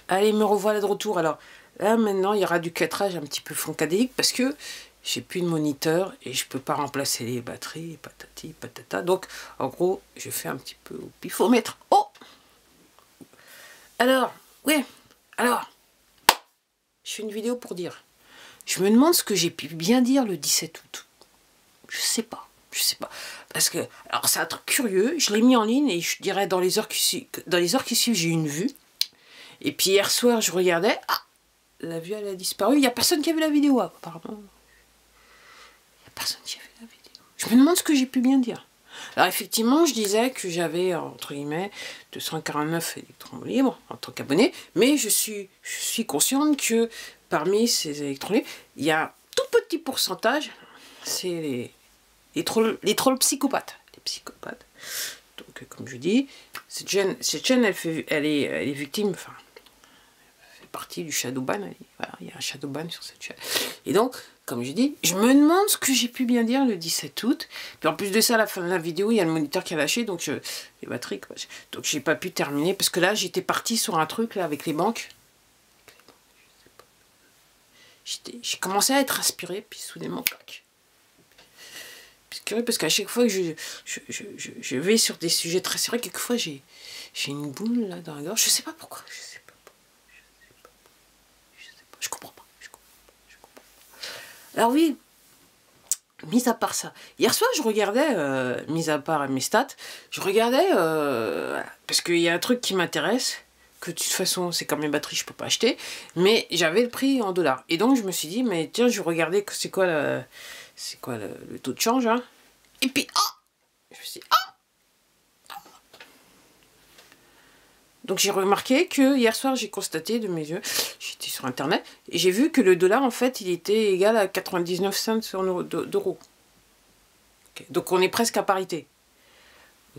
Allez, me revoilà de retour. Alors, là, maintenant, il y aura du cadrage un petit peu funkadélique parce que j'ai plus de moniteur et je peux pas remplacer les batteries, patati, patata. Donc, en gros, je fais un petit peu au pifomètre. Oh! Alors, ouais, alors, je fais une vidéo pour dire. Je me demande ce que j'ai pu bien dire le 17 août. Je sais pas. Je sais pas. Parce que, alors c'est un truc curieux, je l'ai mis en ligne et je dirais dans les heures qui suivent, j'ai eu une vue. Et puis hier soir, je regardais, ah, la vue elle a disparu. Il n'y a personne qui a vu la vidéo, apparemment. Il n'y a personne qui a vu la vidéo. Je me demande ce que j'ai pu bien dire. Alors effectivement, je disais que j'avais, entre guillemets, 249 électrons libres en tant qu'abonné, mais je suis consciente que parmi ces électrons libres, il y a un tout petit pourcentage, c'est les trolls psychopathes. Les psychopathes. Donc, comme je dis, cette chaîne elle est victime, enfin, elle fait partie du shadowban. Voilà, il y a un shadowban sur cette chaîne. Et donc, comme je dis, je me demande ce que j'ai pu bien dire le 17 août. Puis en plus de ça, à la fin de la vidéo, il y a le moniteur qui a lâché, donc les batteries, quoi. Donc j'ai pas pu terminer, parce que là, j'étais parti sur un truc là avec les banques. J'ai commencé à être inspiré, puis soudainement, clac. Parce qu'à chaque fois que je vais sur des sujets très sérieux, quelquefois j'ai une boule là dans la gorge. Je sais pas pourquoi. Je comprends pas. Alors oui, mis à part ça, hier soir je regardais, mis à part mes stats, je regardais, parce qu'il y a un truc qui m'intéresse, que de toute façon c'est comme les batteries je peux pas acheter, mais j'avais le prix en dollars. Et donc je me suis dit, mais tiens, je regardais que c'est quoi le taux de change, hein. Et puis, ah, je me suis dit, ah. Donc j'ai remarqué que hier soir j'ai constaté de mes yeux, j'étais sur internet, et j'ai vu que le dollar en fait il était égal à 99 cents d'euros. Okay. Donc on est presque à parité.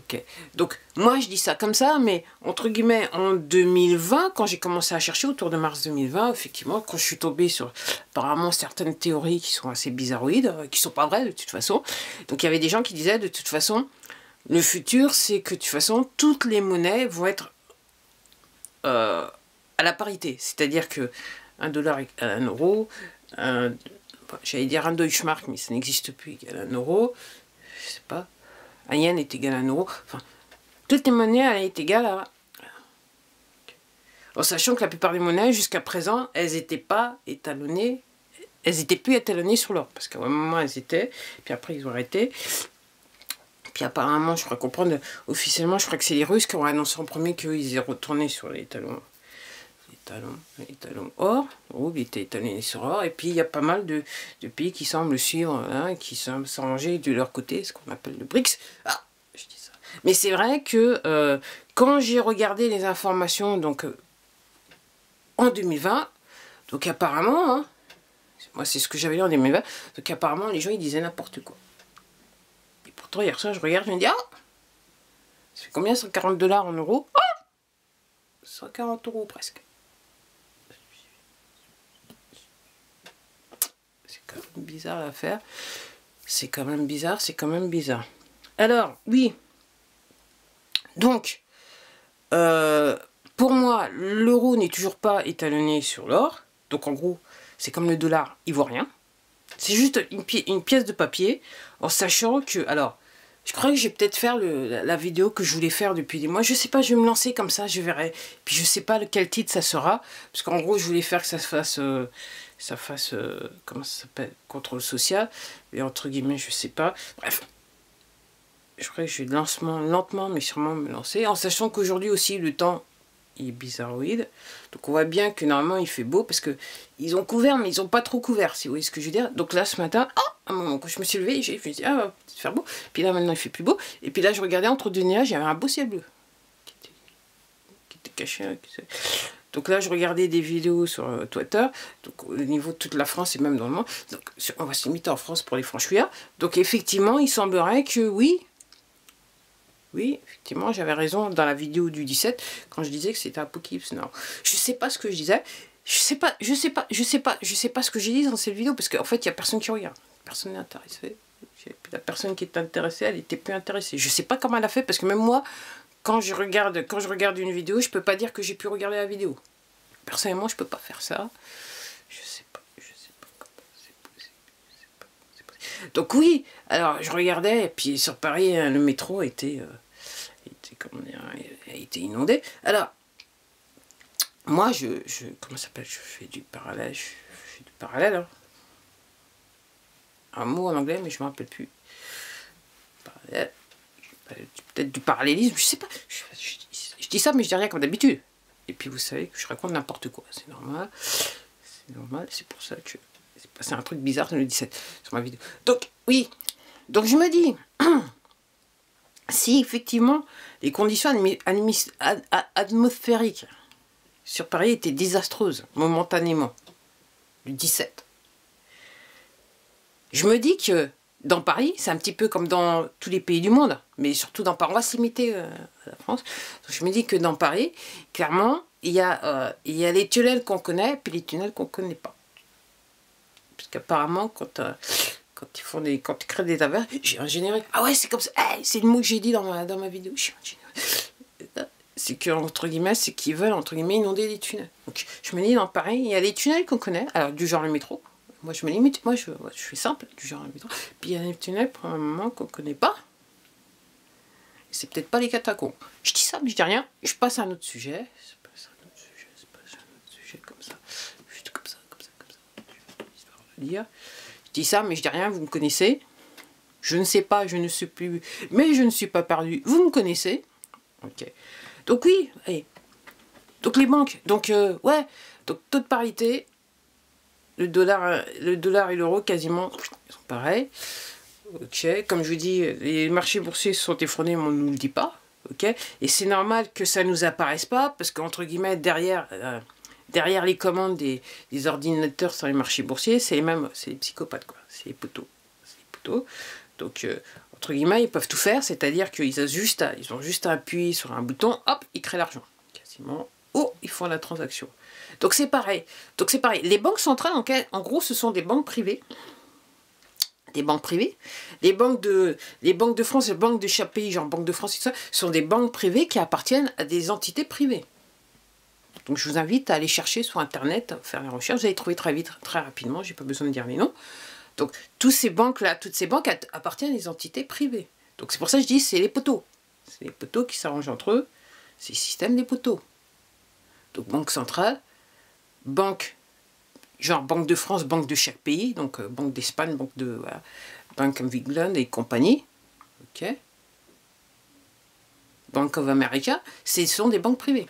Okay. Donc moi je dis ça comme ça, mais entre guillemets en 2020, quand j'ai commencé à chercher autour de mars 2020, effectivement, quand je suis tombée sur apparemment certaines théories qui sont assez bizarroïdes, qui sont pas vraies de toute façon, donc il y avait des gens qui disaient de toute façon, le futur c'est que de toute façon toutes les monnaies vont être à la parité, c'est-à-dire que un dollar égale un euro, j'allais dire un Deutschmark, mais ça n'existe plus, égal à un euro, je sais pas, un yen est égal à un euro, enfin, toutes les monnaies elles est égale à... En sachant que la plupart des monnaies, jusqu'à présent, elles n'étaient pas étalonnées, elles n'étaient plus étalonnées sur l'or, parce qu'à un moment elles étaient, puis après ils ont arrêté. Puis apparemment, je crois comprendre, officiellement, je crois que c'est les Russes qui ont annoncé en premier qu'ils aient retourné sur les talons or, ils étaient étalonnés sur or, et puis il y a pas mal de pays qui semblent suivre, hein, qui semblent s'arranger de leur côté, ce qu'on appelle le BRICS. Ah, je dis ça. Mais c'est vrai que quand j'ai regardé les informations, donc en 2020, donc apparemment, hein, moi c'est ce que j'avais lu en 2020, donc apparemment les gens ils disaient n'importe quoi. Et pourtant hier soir je regarde, je me dis, ah, ça fait combien 140 $ en euros? Ah, 140 € presque. C'est quand même bizarre l'affaire. C'est quand même bizarre, c'est quand même bizarre. Alors, oui. Donc, pour moi, l'euro n'est toujours pas étalonné sur l'or. Donc en gros, c'est comme le dollar ivoirien. C'est juste une pièce de papier, en sachant que... Alors, je crois que je vais peut-être faire la vidéo que je voulais faire depuis des mois. Je sais pas, je vais me lancer comme ça, je verrai. Puis je sais pas quel titre ça sera. Parce qu'en gros, je voulais faire que ça fasse... comment ça s'appelle, contrôle social, et entre guillemets je sais pas, bref, je crois que je vais lentement mais sûrement me lancer, en sachant qu'aujourd'hui aussi le temps il est bizarroïde, donc on voit bien que normalement il fait beau, parce que ils ont couvert mais ils ont pas trop couvert, si vous voyez ce que je veux dire. Donc là ce matin, à un moment quand je me suis levée, je me suis dit, ah, va peut-être faire beau, puis là maintenant il fait plus beau, et puis là je regardais entre deux nuages, il y avait un beau ciel bleu qui était caché, donc là, je regardais des vidéos sur Twitter, donc au niveau de toute la France et même dans le monde. Donc on va se limiter en France pour les franchouillards. Donc effectivement, il semblerait que oui, effectivement, j'avais raison dans la vidéo du 17 quand je disais que c'était Apocalypse. Non, je sais pas ce que je disais. Je sais pas ce que j'ai dit dans cette vidéo, parce qu'en fait, il y a personne qui regarde. Personne n'est intéressé. La personne qui est intéressée, elle était plus intéressée. Je sais pas comment elle a fait, parce que même moi, quand je regarde une vidéo, je peux pas dire que j'ai pu regarder la vidéo. Personnellement, je peux pas faire ça. Je sais pas comment c'est possible. C'est possible. Donc oui, alors je regardais, et puis sur Paris, le métro était comment dire, a été inondé. Alors, moi, comment ça s'appelle, je fais du parallèle, hein. Un mot en anglais, mais je me rappelle plus. Parallèle. Peut-être du parallélisme, je sais pas. Je dis ça, mais je dis rien comme d'habitude. Et puis vous savez que je raconte n'importe quoi, c'est normal. C'est normal, c'est pour ça que c'est passé un truc bizarre le 17 sur ma vidéo. Donc, oui. Donc je me dis, si effectivement les conditions atmosphériques sur Paris étaient désastreuses, momentanément, le 17, je me dis que dans Paris, c'est un petit peu comme dans tous les pays du monde, mais surtout dans Paris, on va s'imiter à la France. Donc je me dis que dans Paris, clairement, il y a les tunnels qu'on connaît, puis les tunnels qu'on ne connaît pas. Parce qu'apparemment, quand ils créent des tavernes, j'ai un générique. Ah ouais, c'est comme ça. Hey, c'est le mot que j'ai dit dans ma vidéo. Je suis un générique. C'est que, entre guillemets, c'est qu'ils veulent, entre guillemets, inonder les tunnels. Donc je me dis, dans Paris, il y a les tunnels qu'on connaît, alors du genre le métro. Moi, je me limite, moi, je fais simple, du genre le métro. Puis il y a des tunnels, pour un moment, qu'on ne connaît pas. C'est peut-être pas les catacombes. Je dis ça, mais je dis rien. Je passe à un autre sujet. Comme ça. Juste comme ça. Histoire de dire. Je dis ça, mais je dis rien, vous me connaissez. Je ne sais pas, je ne sais plus. Mais je ne suis pas perdu. Vous me connaissez. Ok. Donc oui, allez. Donc les banques. Donc, ouais. Donc taux de parité. Le dollar et l'euro, quasiment, ils sont pareils. Ok, comme je vous dis, les marchés boursiers se sont effondrés, mais on ne nous le dit pas. Ok, et c'est normal que ça ne nous apparaisse pas, parce qu'entre guillemets, derrière les commandes des ordinateurs sur les marchés boursiers, c'est les psychopathes, quoi. C'est les poteaux. Donc, entre guillemets, ils peuvent tout faire, c'est-à-dire qu'ils ont juste à appuyer sur un bouton, hop, ils créent l'argent. Quasiment. Oh, ils font la transaction. Donc c'est pareil. Les banques centrales, en gros, ce sont des banques privées. Des banques privées. Les banques de France, les banques de chaque pays, genre Banque de France et tout ça, sont des banques privées qui appartiennent à des entités privées. Donc je vous invite à aller chercher sur Internet, à faire la recherche. Vous allez trouver très vite, très rapidement, j'ai pas besoin de dire les noms. Donc toutes ces banques appartiennent à des entités privées. Donc c'est pour ça que je dis c'est les poteaux. C'est les poteaux qui s'arrangent entre eux. C'est le système des poteaux. Donc banque centrale, banque, genre Banque de France, banque de chaque pays, donc Banque d'Espagne, Bank of England et compagnie, ok. Bank of America, ce sont des banques privées.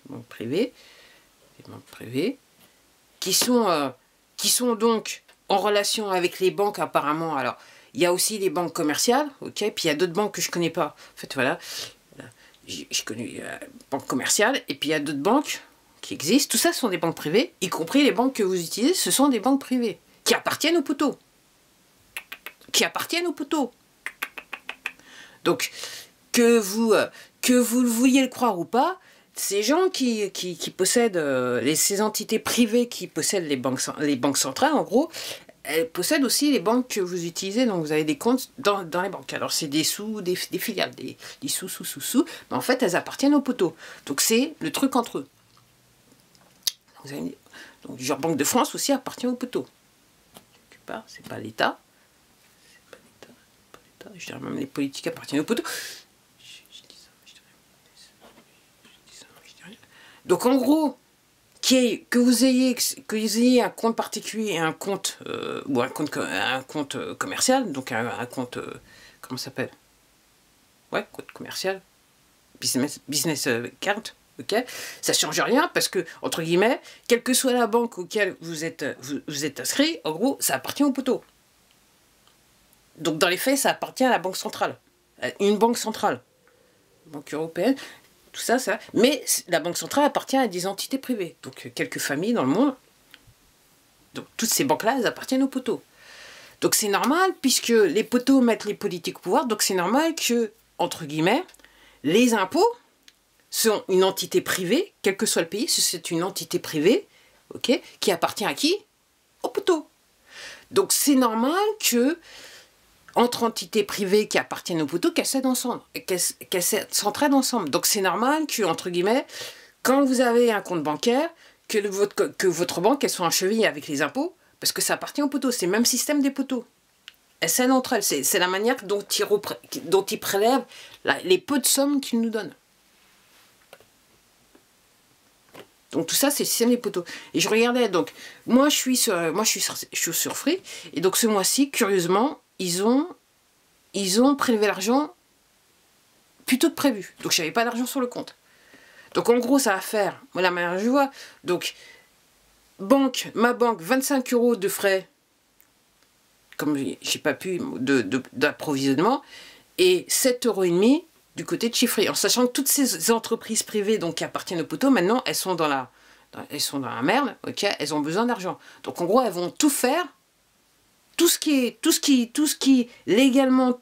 Des banques privées, qui sont donc en relation avec les banques apparemment. Alors, il y a aussi les banques commerciales, ok, puis il y a d'autres banques que je ne connais pas. En fait, voilà, je connais banque commerciale, et puis il y a d'autres banques qui existent. Tout ça sont des banques privées, y compris les banques que vous utilisez, ce sont des banques privées, qui appartiennent aux poteaux. Donc, que vous le vouliez le croire ou pas, ces gens qui possèdent, ces entités privées qui possèdent les banques centrales, en gros, elles possèdent aussi les banques que vous utilisez, donc vous avez des comptes dans les banques. Alors c'est des filiales, des sous, mais en fait elles appartiennent aux poteaux. Donc c'est le truc entre eux. Donc genre Banque de France aussi appartient aux poteaux. Quelque part, c'est pas l'État. Je dirais même les politiques appartiennent aux poteaux. Donc en gros, que vous ayez un compte particulier et un compte ou un compte commercial, donc un compte comment ça s'appelle? Ouais, compte commercial, business card, ok, ça change rien parce que entre guillemets, quelle que soit la banque auquel vous êtes inscrit, en gros, ça appartient au poteau. Donc dans les faits, ça appartient à la banque centrale, une banque centrale, banque européenne. Tout ça, mais la banque centrale appartient à des entités privées, donc quelques familles dans le monde. Donc toutes ces banques-là, elles appartiennent aux poteaux. Donc c'est normal, puisque les poteaux mettent les politiques au pouvoir, donc c'est normal que, entre guillemets, les impôts sont une entité privée, quel que soit le pays, c'est une entité privée, ok, qui appartient à qui? Aux poteaux. Donc c'est normal que entre entités privées qui appartiennent aux poteaux, qu'elles s'entraident ensemble. Donc c'est normal que, entre guillemets, quand vous avez un compte bancaire, que votre banque, elle soit en cheville avec les impôts, parce que ça appartient aux poteaux. C'est le même système des poteaux. Elles s'aident entre elles. C'est la manière dont ils prélèvent les peu de sommes qu'ils nous donnent. Donc tout ça, c'est le système des poteaux. Et je regardais, donc, moi je suis sur Free, et donc ce mois-ci, curieusement, ils ont prélevé l'argent plutôt que prévu. Donc je n'avais pas d'argent sur le compte. Donc en gros, ça va faire, voilà la manière dont je vois, donc, ma banque, 25 € de frais, comme j'ai pas pu, d'approvisionnement, et 7,5 € du côté de chez Free, en sachant que toutes ces entreprises privées donc, qui appartiennent aux poteaux, maintenant, elles sont dans la merde, ok, elles ont besoin d'argent. Donc en gros, elles vont tout faire, tout ce qui légalement,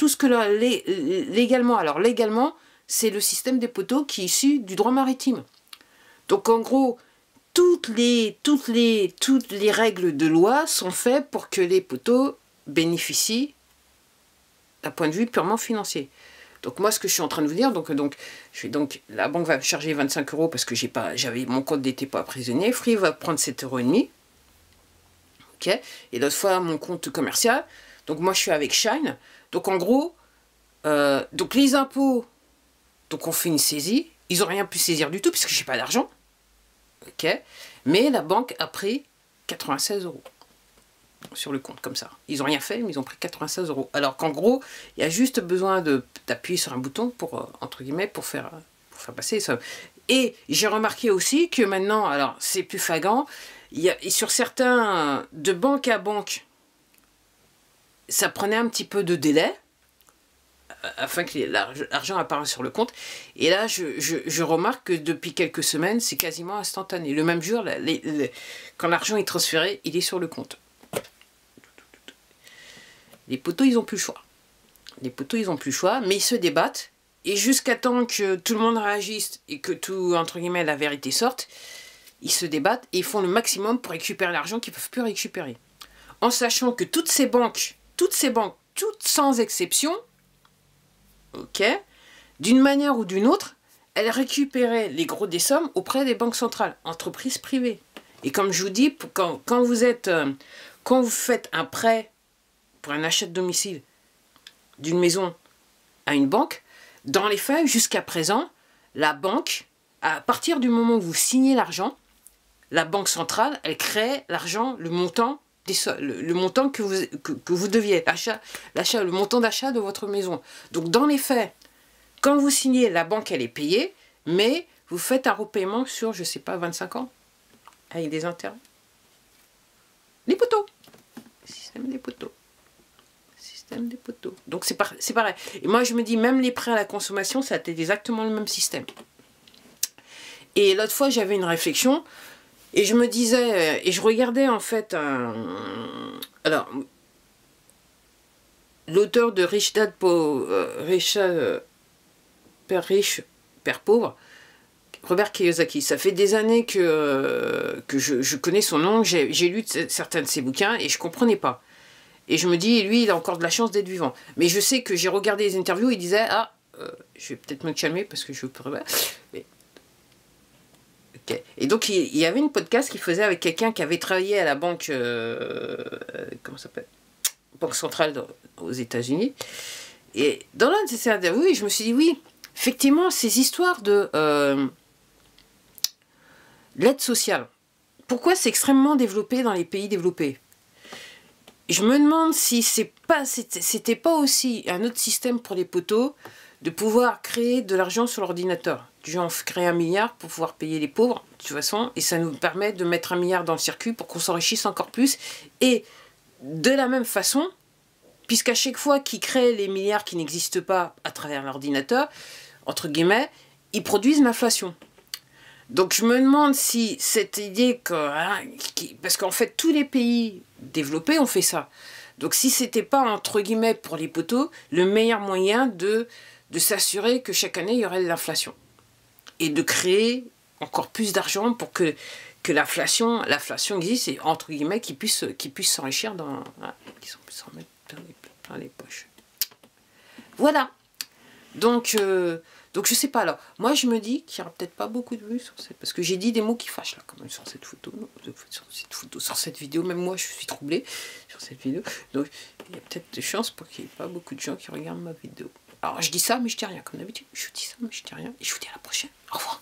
alors légalement, c'est le système des poteaux qui est issu du droit maritime. Donc en gros, toutes les règles de loi sont faites pour que les poteaux bénéficient d'un point de vue purement financier. Donc moi, ce que je suis en train de vous dire, la banque va me charger 25 € parce que mon compte n'était pas prisonnier. Free va prendre 7,5 €. Ok. Et l'autre fois, mon compte commercial. Donc moi, je suis avec Shine. Donc en gros, donc les impôts, donc on fait une saisie. Ils n'ont rien pu saisir du tout puisque je n'ai pas d'argent. Ok. Mais la banque a pris 96 € sur le compte, comme ça. Ils n'ont rien fait, mais ils ont pris 96 €. Alors qu'en gros, il y a juste besoin d'appuyer sur un bouton pour, entre guillemets, pour faire passer ça. Et j'ai remarqué aussi que maintenant, alors c'est plus flagrant, et sur certains, de banque à banque, ça prenait un petit peu de délai, afin que l'argent apparaisse sur le compte. Et là, je remarque que depuis quelques semaines, c'est quasiment instantané. Le même jour, quand l'argent est transféré, il est sur le compte. Les poteaux, ils n'ont plus le choix. Les poteaux, ils n'ont plus le choix, mais ils se débattent. Et jusqu'à temps que tout le monde réagisse et que tout, entre guillemets, la vérité sorte, ils se débattent et ils font le maximum pour récupérer l'argent qu'ils ne peuvent plus récupérer. En sachant que toutes toutes sans exception, ok, d'une manière ou d'une autre, elles récupéraient les gros des sommes auprès des banques centrales, entreprises privées. Et comme je vous dis, quand vous faites un prêt pour un achat de domicile d'une maison à une banque, dans les faits, jusqu'à présent, la banque, à partir du moment où vous signez l'argent, la banque centrale, elle crée l'argent, le montant que vous deviez, le montant d'achat de votre maison. Donc dans les faits, quand vous signez, la banque, elle est payée, mais vous faites un repaiement sur, je ne sais pas, 25 ans, avec des intérêts. Les poteaux. Le système des poteaux. Des poteaux. Donc c'est pareil. Et moi je me dis, même les prêts à la consommation, ça a été exactement le même système. Et l'autre fois j'avais une réflexion, et je me disais, et je regardais en fait alors, l'auteur de Rich Dad Père Riche, Père Pauvre, Robert Kiyosaki, ça fait des années que je connais son nom, j'ai lu certains de ses bouquins, et je ne comprenais pas. Et je me dis, lui, il a encore de la chance d'être vivant. Mais je sais que j'ai regardé les interviews, il disait, je vais peut-être me calmer parce que je peux... Mais... Okay. Et donc, il y avait une podcast qu'il faisait avec quelqu'un qui avait travaillé à la banque... comment ça s'appelle? Banque centrale aux États-Unis. Et dans l'un de ces interviews, je me suis dit, oui, effectivement, ces histoires de l'aide sociale, pourquoi c'est extrêmement développé dans les pays développés? Je me demande si c'était pas aussi un autre système pour les poteaux de pouvoir créer de l'argent sur l'ordinateur. Du genre, créer 1 milliard pour pouvoir payer les pauvres, de toute façon, et ça nous permet de mettre 1 milliard dans le circuit pour qu'on s'enrichisse encore plus. Et de la même façon, puisqu'à chaque fois qu'ils créent les milliards qui n'existent pas à travers l'ordinateur, entre guillemets, ils produisent l'inflation. Donc je me demande si cette idée parce qu'en fait tous les pays développés ont fait ça. Donc si c'était pas entre guillemets pour les poteaux le meilleur moyen de s'assurer que chaque année il y aurait de l'inflation et de créer encore plus d'argent pour que l'inflation existe et entre guillemets qu'ils puissent s'enrichir qu'ils puissent s'en mettre plein les poches. Voilà. Donc Donc je sais pas, alors, moi je me dis qu'il n'y aura peut-être pas beaucoup de vues sur cette... Parce que j'ai dit des mots qui fâchent là quand même sur cette photo, sur cette vidéo, même moi je suis troublée sur cette vidéo. Donc il y a peut-être des chances pour qu'il n'y ait pas beaucoup de gens qui regardent ma vidéo. Alors je dis ça mais je dis rien, comme d'habitude, je dis ça mais je dis rien, et je vous dis à la prochaine, au revoir.